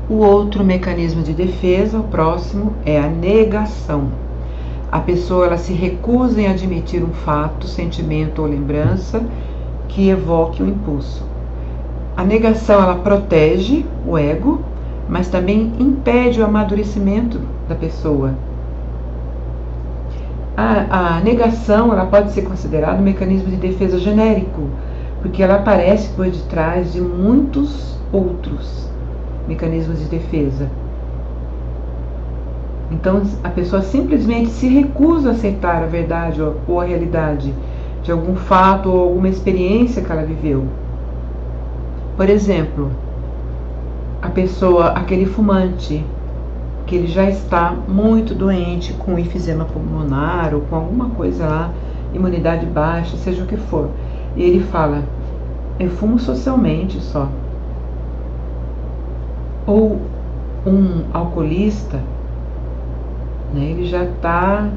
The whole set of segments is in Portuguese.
O outro mecanismo de defesa, o próximo, é a negação. A pessoa ela se recusa em admitir um fato, sentimento ou lembrança que evoque o impulso. A negação ela protege o ego, mas também impede o amadurecimento da pessoa. A negação ela pode ser considerada um mecanismo de defesa genérico, porque ela aparece por detrás de muitos outros mecanismos de defesa. Então a pessoa simplesmente se recusa a aceitar a verdade ou a realidade de algum fato ou alguma experiência que ela viveu. Por exemplo, a pessoa, aquele fumante, que ele já está muito doente com enfisema pulmonar ou com alguma coisa lá, imunidade baixa, seja o que for. E ele fala, eu fumo socialmente só. Ou um alcoolista, né, ele já está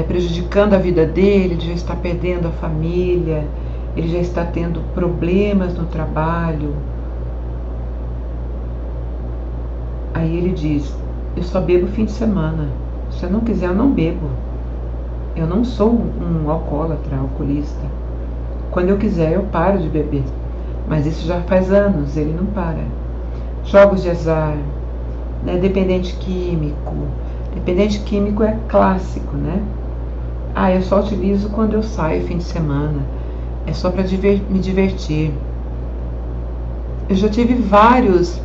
prejudicando a vida dele, ele já está perdendo a família, ele já está tendo problemas no trabalho. Aí ele diz, eu só bebo fim de semana. Se eu não quiser, eu não bebo. Eu não sou um alcoólatra, alcoolista. Quando eu quiser, eu paro de beber. Mas isso já faz anos, ele não para. Jogos de azar, né? Dependente químico. Dependente químico é clássico, né? Eu só utilizo quando eu saio fim de semana. É só para me divertir. Eu já tive vários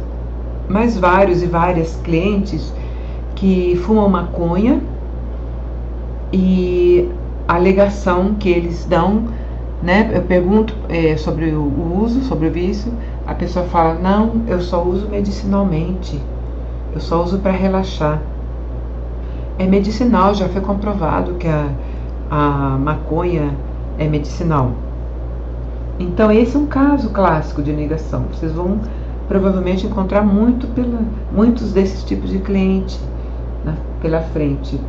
e várias clientes que fumam maconha e a alegação que eles dão, né? Eu pergunto sobre o uso, sobre o vício, a pessoa fala, não, eu só uso medicinalmente, eu só uso para relaxar. É medicinal, já foi comprovado que a maconha é medicinal. Então esse é um caso clássico de negação. Vocês vão provavelmente encontrar muitos desses tipos de cliente pela frente.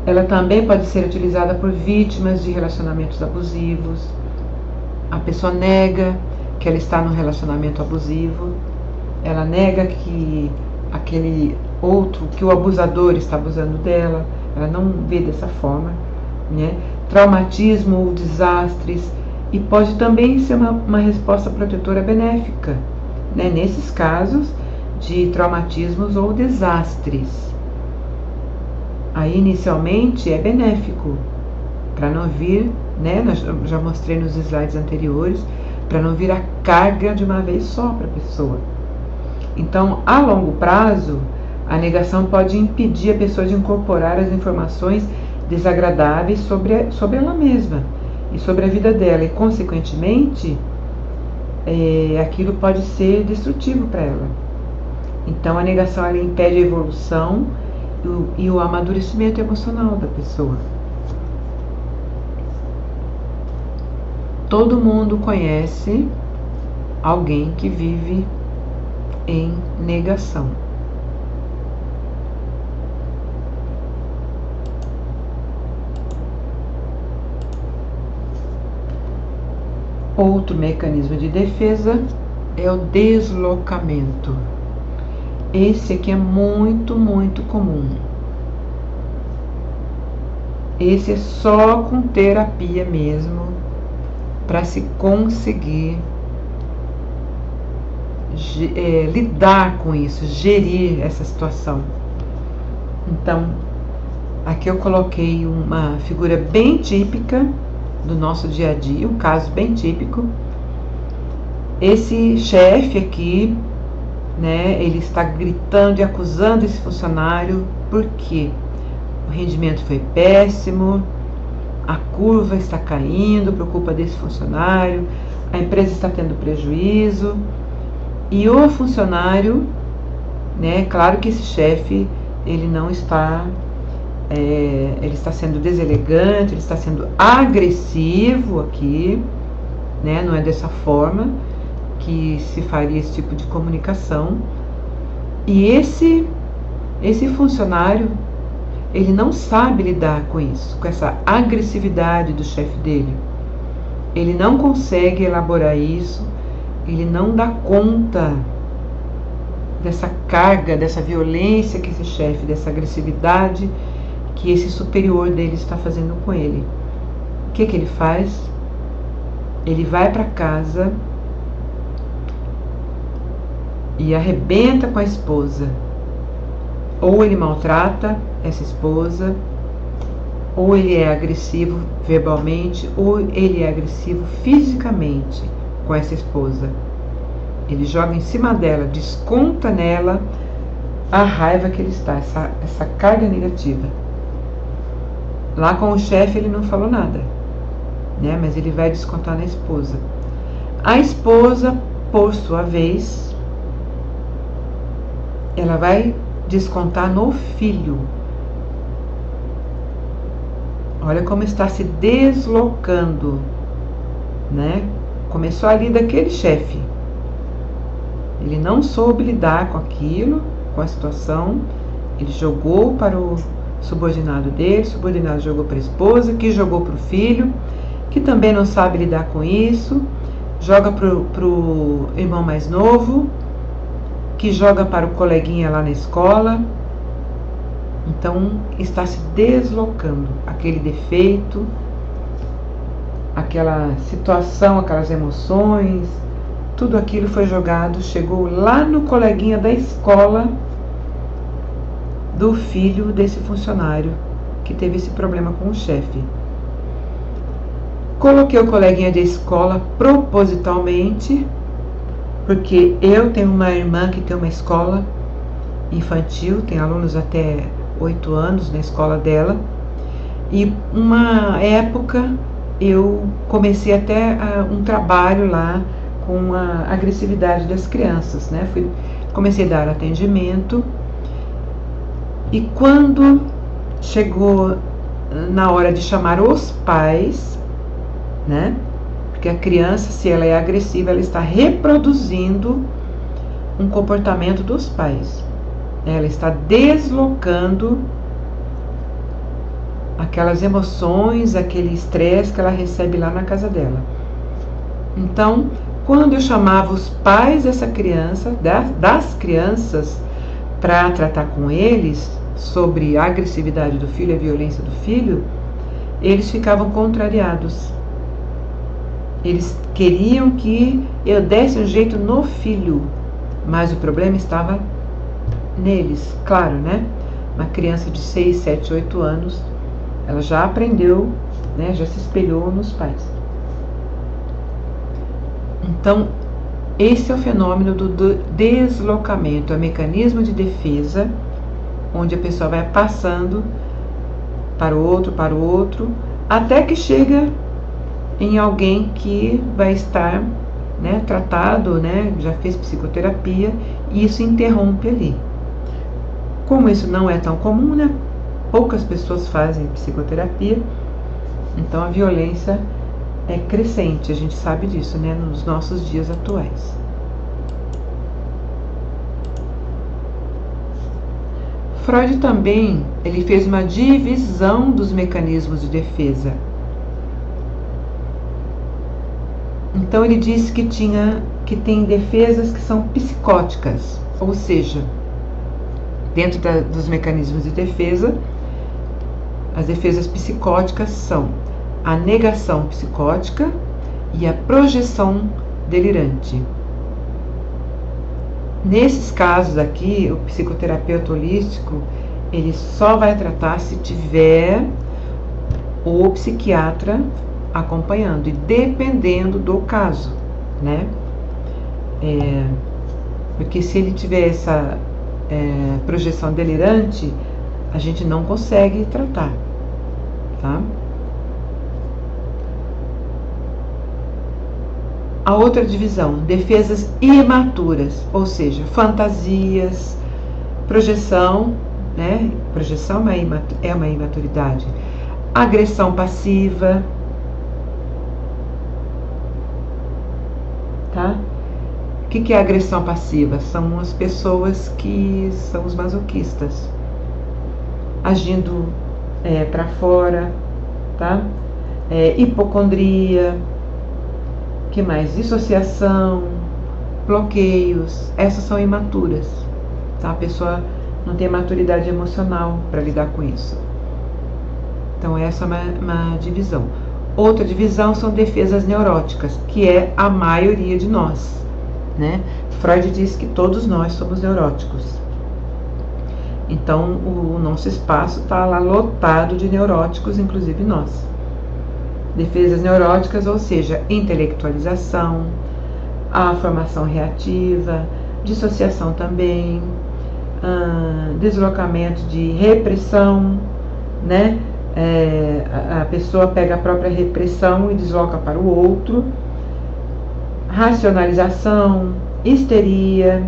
Ela também pode ser utilizada por vítimas de relacionamentos abusivos. A pessoa nega que ela está num relacionamento abusivo, ela nega que que o abusador está abusando dela, ela não vê dessa forma, né? Traumatismo ou desastres, e pode também ser uma resposta protetora benéfica, né? Nesses casos de traumatismos ou desastres. Aí inicialmente é benéfico, para não vir, né? Eu já mostrei nos slides anteriores, para não vir a carga de uma vez só para a pessoa. Então, a longo prazo, a negação pode impedir a pessoa de incorporar as informações desagradáveis sobre ela mesma e sobre a vida dela, e consequentemente aquilo pode ser destrutivo para ela. Então a negação ela impede a evolução e o amadurecimento emocional da pessoa. Todo mundo conhece alguém que vive em negação. Outro mecanismo de defesa é o deslocamento. Esse aqui é muito comum. Esse é só com terapia mesmo para se conseguir lidar com isso, gerir essa situação. Então, aqui eu coloquei uma figura bem típica do nosso dia a dia, um caso bem típico. Esse chefe aqui, né, ele está gritando e acusando esse funcionário porque o rendimento foi péssimo, a curva está caindo por culpa desse funcionário, a empresa está tendo prejuízo. E o funcionário, né, claro que esse chefe, ele não está, ele está sendo deselegante, ele está sendo agressivo aqui, né, não é dessa forma que se faria esse tipo de comunicação. E esse funcionário, ele não sabe lidar com isso, com essa agressividade do chefe dele. Ele não consegue elaborar isso, ele não dá conta dessa carga, dessa violência que esse chefe, dessa agressividade que esse superior dele está fazendo com ele. O que ele faz? Ele vai para casa e arrebenta com a esposa. Ou ele maltrata essa esposa, ou ele é agressivo verbalmente, ou ele é agressivo fisicamente com essa esposa. Ele joga em cima dela, desconta nela a raiva que ele está, essa carga negativa. Lá com o chefe ele não falou nada, né? Mas ele vai descontar na esposa. A esposa, por sua vez, ela vai descontar no filho. Olha como está se deslocando, né? Começou ali daquele chefe. Ele não soube lidar com aquilo, com a situação. Ele jogou para o subordinado dele, o subordinado jogou para a esposa, que jogou para o filho, que também não sabe lidar com isso, joga para o irmão mais novo, que joga para o coleguinha lá na escola. Então está se deslocando aquele defeito, aquela situação, aquelas emoções, tudo aquilo foi jogado, chegou lá no coleguinha da escola do filho desse funcionário que teve esse problema com o chefe. Coloquei o coleguinha de escola propositalmente, porque eu tenho uma irmã que tem uma escola infantil, tem alunos até 8 anos na escola dela, e uma época eu comecei até um trabalho lá com a agressividade das crianças, né? Comecei a dar atendimento, e quando chegou na hora de chamar os pais, né? Porque a criança, se ela é agressiva, ela está reproduzindo um comportamento dos pais. Ela está deslocando aquelas emoções, aquele estresse que ela recebe lá na casa dela. Então, quando eu chamava os pais dessa criança, das crianças, para tratar com eles sobre a agressividade do filho, a violência do filho, eles ficavam contrariados. Eles queriam que eu desse um jeito no filho, mas o problema estava neles, claro, né? Uma criança de 6, 7, 8 anos, ela já aprendeu, né? Já se espelhou nos pais. Então, esse é o fenômeno do deslocamento, é o mecanismo de defesa, onde a pessoa vai passando para o outro, até que chega em alguém que vai estar, né, tratado, né, já fez psicoterapia, e isso interrompe ali. Como isso não é tão comum, né, poucas pessoas fazem psicoterapia, então a violência é crescente, a gente sabe disso, né, nos nossos dias atuais. Freud também, ele fez uma divisão dos mecanismos de defesa. Então ele disse que tem defesas que são psicóticas, ou seja, dentro dos mecanismos de defesa, as defesas psicóticas são a negação psicótica e a projeção delirante. Nesses casos aqui, o psicoterapeuta holístico, ele só vai tratar se tiver o psiquiatra acompanhando, e dependendo do caso, né? Porque se ele tiver essa projeção delirante, a gente não consegue tratar, tá? A outra divisão, defesas imaturas, ou seja, fantasias, projeção, né? Projeção é uma imaturidade. Agressão passiva, tá? O que é agressão passiva? São as pessoas que são os masoquistas, agindo para fora, tá? Hipocondria, que mais? Dissociação, bloqueios, essas são imaturas. Então a pessoa não tem maturidade emocional para lidar com isso. Então essa é uma divisão. Outra divisão são defesas neuróticas, que é a maioria de nós, né? Freud diz que todos nós somos neuróticos. Então o nosso espaço está lá lotado de neuróticos, inclusive nós. Defesas neuróticas, ou seja, intelectualização, a formação reativa, dissociação também, deslocamento de repressão, né? A pessoa pega a própria repressão e desloca para o outro, racionalização, histeria,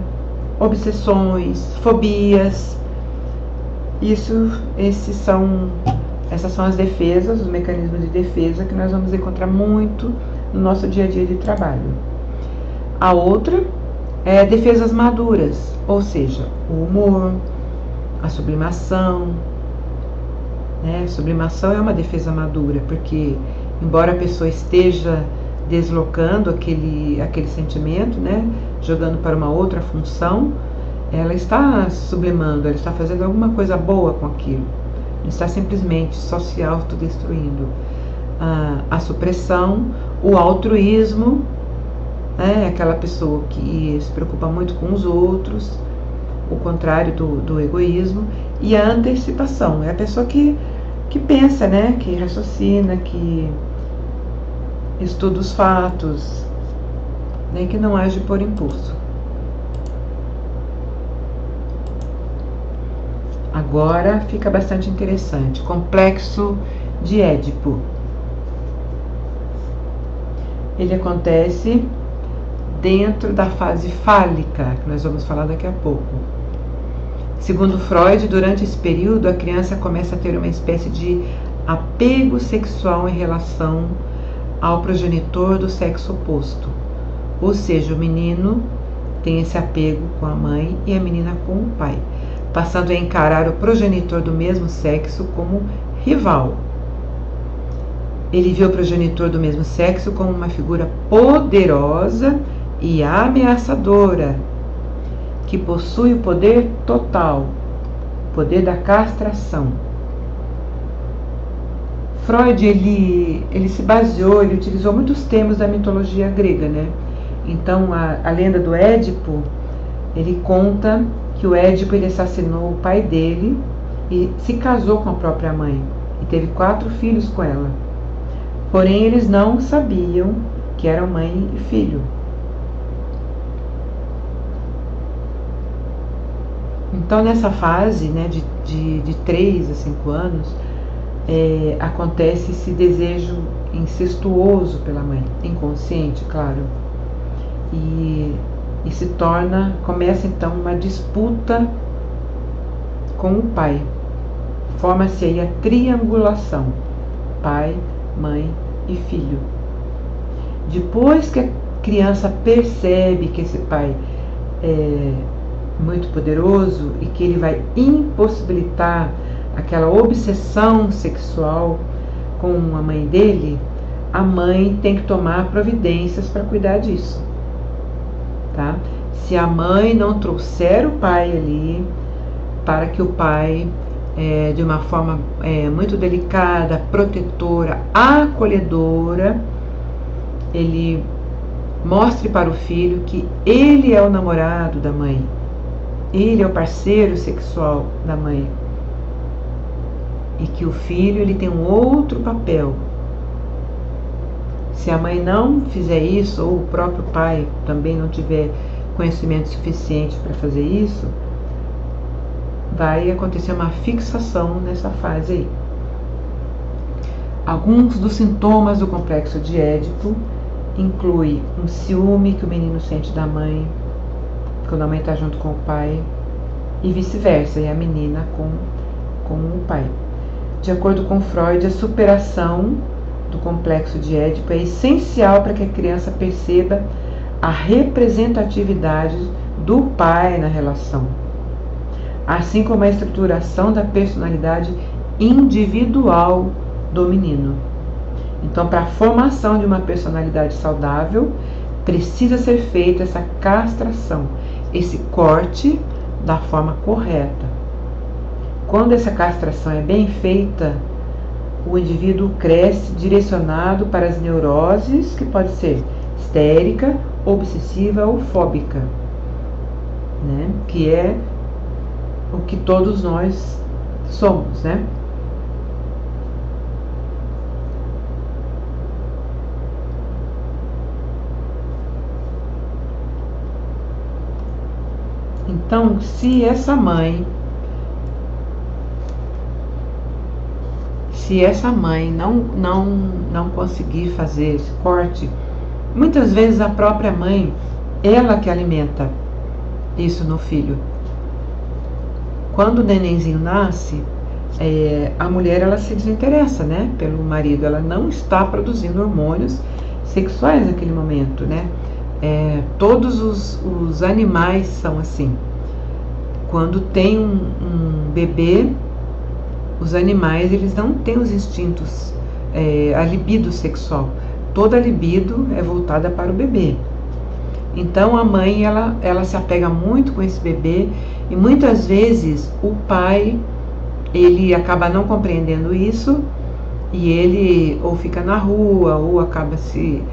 obsessões, fobias. Essas são as defesas, os mecanismos de defesa que nós vamos encontrar muito no nosso dia a dia de trabalho. A outra é defesas maduras, ou seja, o humor, a sublimação, né? Sublimação é uma defesa madura, porque embora a pessoa esteja deslocando aquele sentimento, né? Jogando para uma outra função, ela está sublimando, ela está fazendo alguma coisa boa com aquilo, não está simplesmente só se autodestruindo. A supressão, o altruísmo, né? Aquela pessoa que se preocupa muito com os outros, o contrário do egoísmo. E a antecipação, é a pessoa que pensa, né? Que raciocina, que estuda os fatos, né? Que não age por impulso. Agora fica bastante interessante. Complexo de Édipo. Ele acontece dentro da fase fálica, que nós vamos falar daqui a pouco. Segundo Freud, durante esse período, a criança começa a ter uma espécie de apego sexual em relação ao progenitor do sexo oposto. Ou seja, o menino tem esse apego com a mãe e a menina com o pai, passando a encarar o progenitor do mesmo sexo como rival. Ele vê o progenitor do mesmo sexo como uma figura poderosa e ameaçadora, que possui o poder total, o poder da castração. Freud, ele se baseou, ele utilizou muitos termos da mitologia grega, né? Então, a lenda do Édipo, ele conta que o Édipo ele assassinou o pai dele e se casou com a própria mãe e teve 4 filhos com ela. Porém, eles não sabiam que eram mãe e filho. Então, nessa fase, né, de 3 a 5 anos, acontece esse desejo incestuoso pela mãe, inconsciente, claro, e começa então uma disputa com o pai. Forma-se aí a triangulação, pai, mãe e filho. Depois que a criança percebe que esse pai é muito poderoso e que ele vai impossibilitar aquela obsessão sexual com a mãe dele, a mãe tem que tomar providências para cuidar disso, tá? Se a mãe não trouxer o pai ali, para que o pai, de uma forma muito delicada, protetora, acolhedora, ele mostre para o filho que ele é o namorado da mãe, ele é o parceiro sexual da mãe, e que o filho ele tem um outro papel. Se a mãe não fizer isso, ou o próprio pai também não tiver conhecimento suficiente para fazer isso, vai acontecer uma fixação nessa fase aí. Alguns dos sintomas do complexo de Édipo inclui um ciúme que o menino sente da mãe quando a mãe está junto com o pai, e vice-versa, e a menina com o pai. De acordo com Freud, a superação do complexo de Édipo é essencial para que a criança perceba a representatividade do pai na relação, assim como a estruturação da personalidade individual do menino. Então, para a formação de uma personalidade saudável, precisa ser feita essa castração, esse corte da forma correta. Quando essa castração é bem feita, o indivíduo cresce direcionado para as neuroses, que pode ser histérica, obsessiva ou fóbica, né? Que é o que todos nós somos, né? Então, se essa mãe não conseguir fazer esse corte, muitas vezes a própria mãe, ela que alimenta isso no filho. Quando o nenenzinho nasce, a mulher ela se desinteressa, né, pelo marido, ela não está produzindo hormônios sexuais naquele momento, né? Todos os animais são assim. Quando tem um bebê, os animais eles não têm os instintos, a libido sexual. Toda a libido é voltada para o bebê. Então a mãe ela se apega muito com esse bebê e muitas vezes o pai ele acaba não compreendendo isso e ele ou fica na rua ou acaba se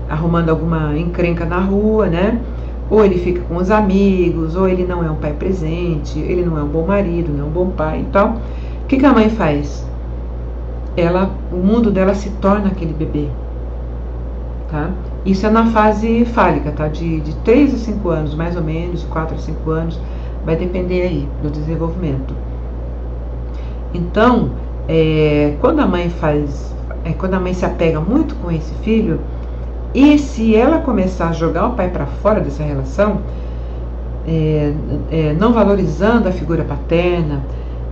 arrumando alguma encrenca na rua, né? Ou ele fica com os amigos, ou ele não é um pai presente, ele não é um bom marido, não é um bom pai e tal. O que a mãe faz? O mundo dela se torna aquele bebê, tá? Isso é na fase fálica, tá? De 3 a 5 anos, mais ou menos, de 4 a 5 anos, vai depender aí do desenvolvimento. Então, quando a mãe se apega muito com esse filho, e se ela começar a jogar o pai para fora dessa relação, não valorizando a figura paterna,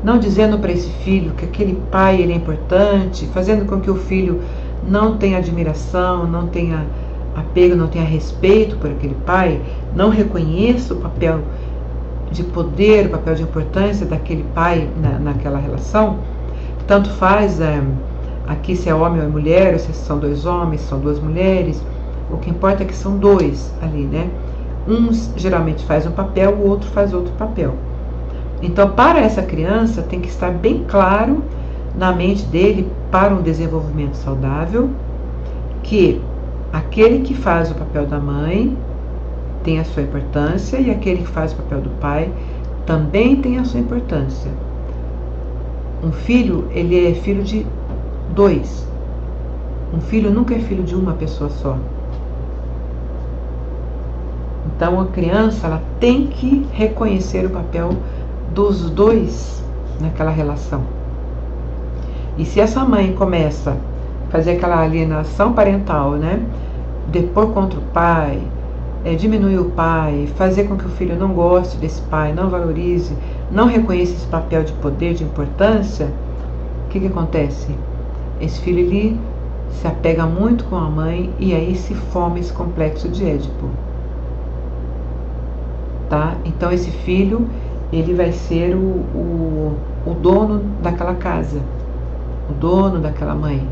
não dizendo para esse filho que aquele pai ele é importante, fazendo com que o filho não tenha admiração, não tenha apego, não tenha respeito por aquele pai, não reconheça o papel de poder, o papel de importância daquele pai naquela relação, tanto faz aqui se é homem ou é mulher, ou se são 2 homens, se são 2 mulheres, o que importa é que são 2 ali, né? Um geralmente faz um papel, o outro faz outro papel. Então, para essa criança, tem que estar bem claro na mente dele, para um desenvolvimento saudável, que aquele que faz o papel da mãe tem a sua importância e aquele que faz o papel do pai também tem a sua importância. Um filho, ele é filho de 2. Um filho nunca é filho de uma pessoa só. Então a criança ela tem que reconhecer o papel dos 2 naquela relação. E se essa mãe começa a fazer aquela alienação parental, né, depor contra o pai, diminuir o pai, fazer com que o filho não goste desse pai, não valorize, não reconheça esse papel de poder, de importância, o que acontece? Esse filho ele se apega muito com a mãe e aí se forma esse complexo de Édipo. Tá? Então esse filho ele vai ser o dono daquela casa, o dono daquela mãe.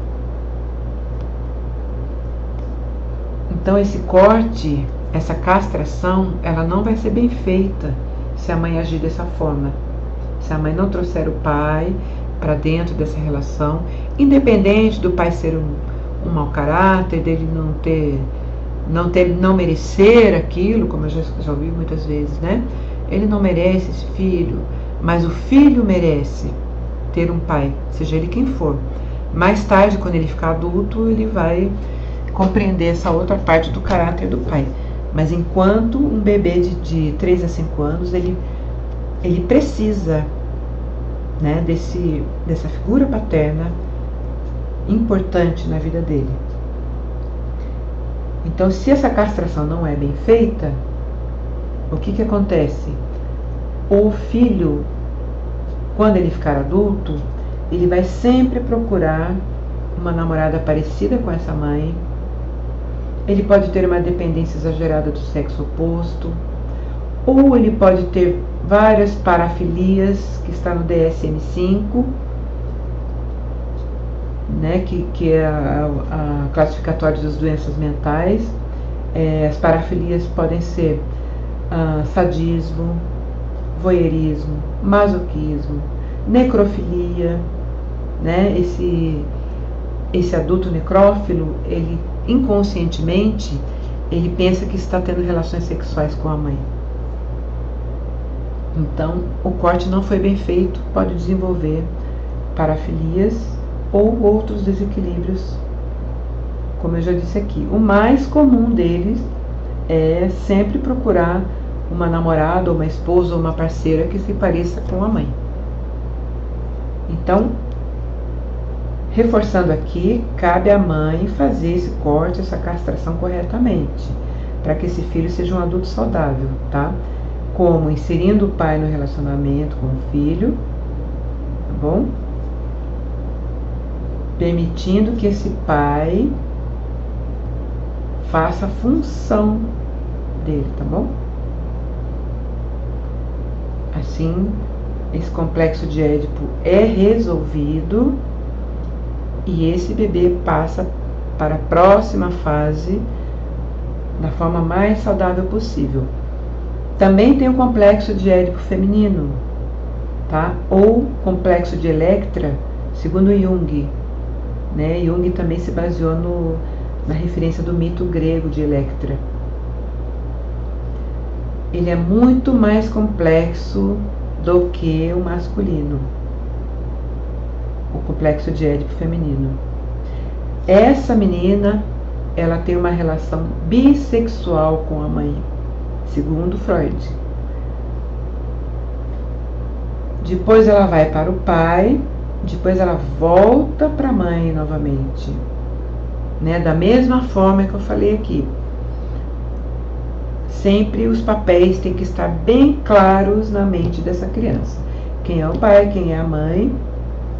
Então esse corte, essa castração, ela não vai ser bem feita se a mãe agir dessa forma. Se a mãe não trouxer o pai para dentro dessa relação, independente do pai ser um mau caráter, dele não merecer aquilo, como eu já ouvi muitas vezes, né? Ele não merece esse filho, mas o filho merece ter um pai, seja ele quem for. Mais tarde, quando ele ficar adulto, ele vai compreender essa outra parte do caráter do pai. Mas enquanto um bebê de 3 a 5 anos, ele precisa, né, dessa figura paterna importante na vida dele. Então, se essa castração não é bem feita, o que acontece? O filho, quando ele ficar adulto, ele vai sempre procurar uma namorada parecida com essa mãe. Ele pode ter uma dependência exagerada do sexo oposto, ou ele pode ter várias parafilias, que está no DSM-5, né, que é a classificatória das doenças mentais. As parafilias podem ser sadismo, voyeurismo, masoquismo, necrofilia, né? Esse adulto necrófilo, ele inconscientemente, ele pensa que está tendo relações sexuais com a mãe. Então, o corte não foi bem feito, pode desenvolver parafilias ou outros desequilíbrios, como eu já disse aqui. O mais comum deles é sempre procurar uma namorada, ou uma esposa, ou uma parceira que se pareça com a mãe. Então, reforçando aqui, cabe à mãe fazer esse corte, essa castração corretamente, para que esse filho seja um adulto saudável, tá? Como inserindo o pai no relacionamento com o filho, tá bom? Permitindo que esse pai faça a função dele, tá bom? Assim, esse complexo de Édipo é resolvido e esse bebê passa para a próxima fase da forma mais saudável possível. Também tem o complexo de Édipo feminino, tá? Ou complexo de Electra, segundo Jung, né? Jung também se baseou na referência do mito grego de Electra. Ele é muito mais complexo do que o masculino, o complexo de Édipo feminino. Essa menina, ela tem uma relação bissexual com a mãe, segundo Freud. Depois ela vai para o pai, depois ela volta para a mãe novamente, né? Da mesma forma que eu falei aqui. Sempre os papéis têm que estar bem claros na mente dessa criança. Quem é o pai, quem é a mãe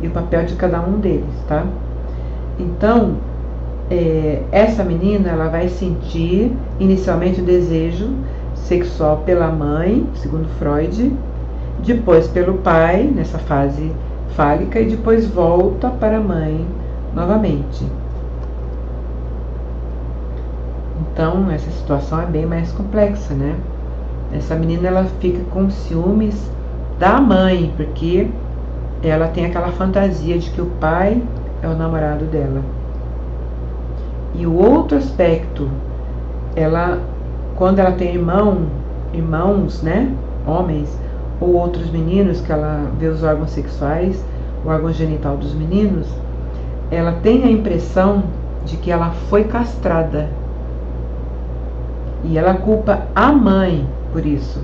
e o papel de cada um deles, tá? Então, essa menina, ela vai sentir inicialmente o desejo sexual pela mãe, segundo Freud, depois pelo pai, nessa fase fálica, e depois volta para a mãe novamente. Então, essa situação é bem mais complexa, né? Essa menina, ela fica com ciúmes da mãe, porque ela tem aquela fantasia de que o pai é o namorado dela. E o outro aspecto, quando ela tem irmãos, né? Homens, ou outros meninos, que ela vê os órgãos sexuais, o órgão genital dos meninos, ela tem a impressão de que ela foi castrada. E ela culpa a mãe por isso.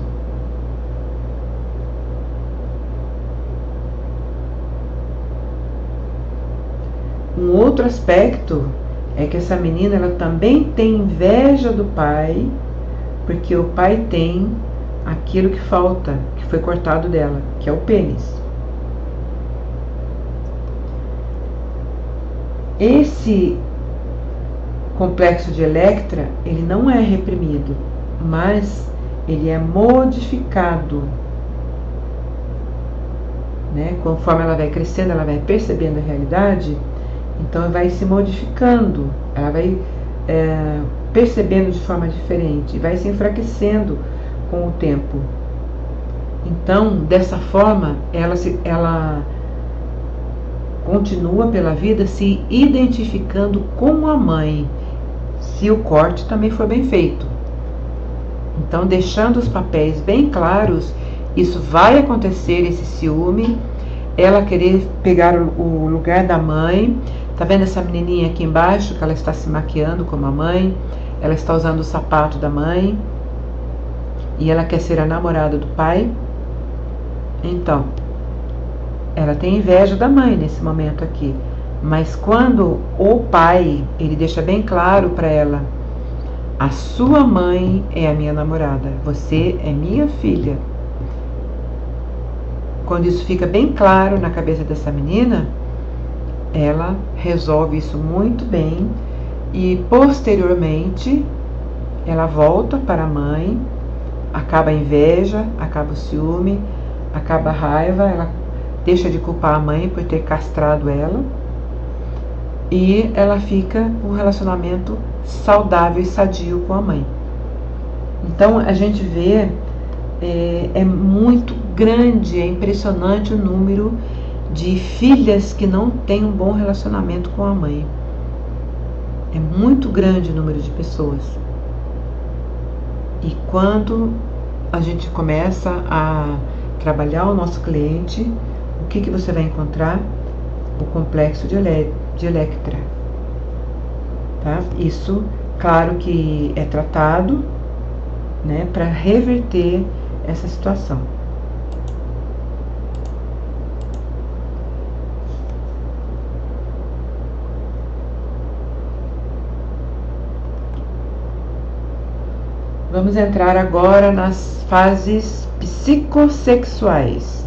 Um outro aspecto é que essa menina, ela também tem inveja do pai, porque o pai tem aquilo que falta, que foi cortado dela, que é o pênis. Esse complexo de Electra, ele não é reprimido, mas ele é modificado, né? Conforme ela vai crescendo, ela vai percebendo a realidade, então vai se modificando, ela vai percebendo de forma diferente, vai se enfraquecendo com o tempo. Então, dessa forma, ela continua pela vida se identificando com a mãe, se o corte também for bem feito. Então, deixando os papéis bem claros, isso vai acontecer, esse ciúme, ela querer pegar o lugar da mãe. Tá vendo essa menininha aqui embaixo, que ela está se maquiando como a mãe, ela está usando o sapato da mãe, e ela quer ser a namorada do pai. Então, ela tem inveja da mãe nesse momento aqui. Mas quando o pai, ele deixa bem claro para ela: a sua mãe é a minha namorada, você é minha filha. Quando isso fica bem claro na cabeça dessa menina, ela resolve isso muito bem e posteriormente ela volta para a mãe, acaba a inveja, acaba o ciúme, acaba a raiva, ela deixa de culpar a mãe por ter castrado ela e ela fica um relacionamento saudável e sadio com a mãe. Então a gente vê, é muito grande, é impressionante o número de filhas que não têm um bom relacionamento com a mãe. É muito grande o número de pessoas. E quando a gente começa a trabalhar o nosso cliente, o que você vai encontrar? O complexo de Electra. Tá? Isso, claro que é tratado, né, para reverter essa situação. Vamos entrar agora nas fases psicossexuais.